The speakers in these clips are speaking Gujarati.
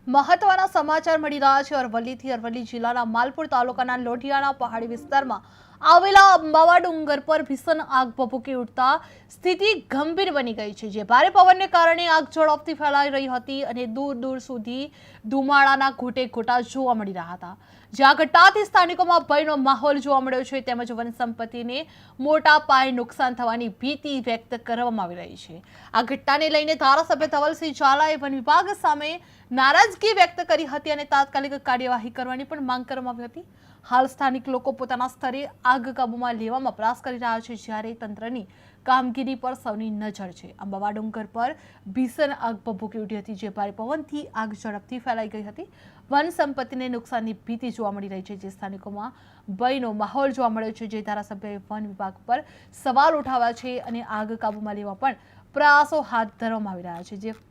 મહત્વના સમાચાર મળી રહ્યા છે અરવલ્લીથી। અરવલ્લી જિલ્લાના માલપુર તાલુકાના લોઢિયાના પહાડી વિસ્તારમાં આવેલા અંબાવા ડુંગર પર ભીષણ આગ ભભૂકી ઉઠતા સ્થિતિ ગંભીર બની ગઈ છે। જે ભારે પવનને કારણે આગ ઝડપથી ફેલાઈ રહી હતી અને દૂર દૂર સુધી ધુમાડાના ઘોટે ઘોટા જોવા મળી રહ્યા હતા। જે આ ઘટનાથી સ્થાનિકોમાં ભયનો માહોલ જોવા મળ્યો છે તેમજ વન સંપત્તિને મોટા પાયે નુકસાન થવાની ભીતિ વ્યક્ત કરવામાં આવી રહી છે। આ ઘટનાને લઈને ધારાસભ્ય ધવલસિંહ ઝાલાએ વન વિભાગ સામે નારાજગી વ્યક્ત કરી હતી અને તાત્કાલિક કાર્યવાહી કરવાની પણ માંગ કરવામાં આવી હતી। હાલ સ્થાનિક લોકો પોતાના સ્તરે આગ કાબૂમાં લેવામાં પ્રયાસ કરી રહ્યા છે, જ્યારે તંત્રની કામગીરી પર સૌની નજર છે। અંબાવા ડુંગર પર ભીષણ આગ ભભૂકી ઉઠી હતી, જે ભારે પવનથી આગ ઝડપથી ફેલાઈ ગઈ હતી। વન સંપત્તિને નુકસાનની ભીતિ જોવા મળી રહી છે, જે સ્થાનિકોમાં ભયનો માહોલ જોવા મળ્યો છે। જે ધારાસભ્યએ વન વિભાગ પર સવાલ ઉઠાવ્યા છે અને આગ કાબૂમાં લેવા પણ પ્રયાસો હાથ ધરવામાં આવી રહ્યા છે। જે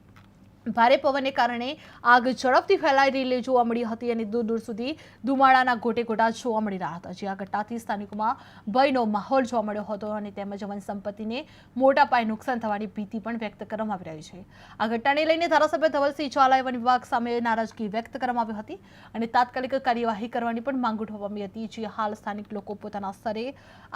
ભારે પવનને કારણે આગ ઝડપથી ફેલાઈ રહેલી જોવા મળી હતી અને દૂર દૂર સુધી ધુમાડાના ઘોટે ઘોટા જોવા મળી રહ્યા હતા। જે આ ઘટનાથી સ્થાનિકોમાં ભયનો માહોલ જોવા મળ્યો હતો અને તેમજ વન સંપત્તિને મોટા પાયે નુકસાન થવાની ભીતિ પણ વ્યક્ત કરવામાં આવી રહી છે। આ ઘટનાને લઈને ધારાસભ્ય ધવલસિંહ ઝાલાએ વન વિભાગ સામે નારાજગી વ્યક્ત કરવામાં આવી હતી અને તાત્કાલિક કાર્યવાહી કરવાની પણ માંગ ઉઠાવવામાં આવી હતી। જે હાલ સ્થાનિક લોકો પોતાના સ્તરે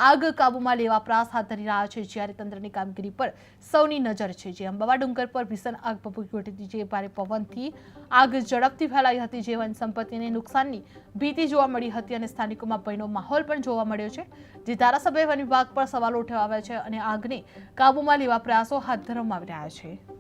આગ કાબૂમાં લેવા પ્રયાસ હાથ ધરી રહ્યા છે, જ્યારે તંત્રની કામગીરી પર સૌની નજર છે। જે અંબાવા ડુંગર પર ભીષણ આગ ભભૂકી ઉઠી, જે ભારે પવનથી આગ ઝડપથી ફેલાઈ હતી, જે વન સંપત્તિને નુકસાનની ભીતિ જોવા મળી હતી અને સ્થાનિકોમાં ભયનો માહોલ પણ જોવા મળ્યો છે। જે ધારાસભ્ય વન વિભાગ પર સવાલો ઉઠાવ્યા છે અને આગને કાબૂમાં લેવા પ્રયાસો હાથ ધરવામાં આવી રહ્યા છે।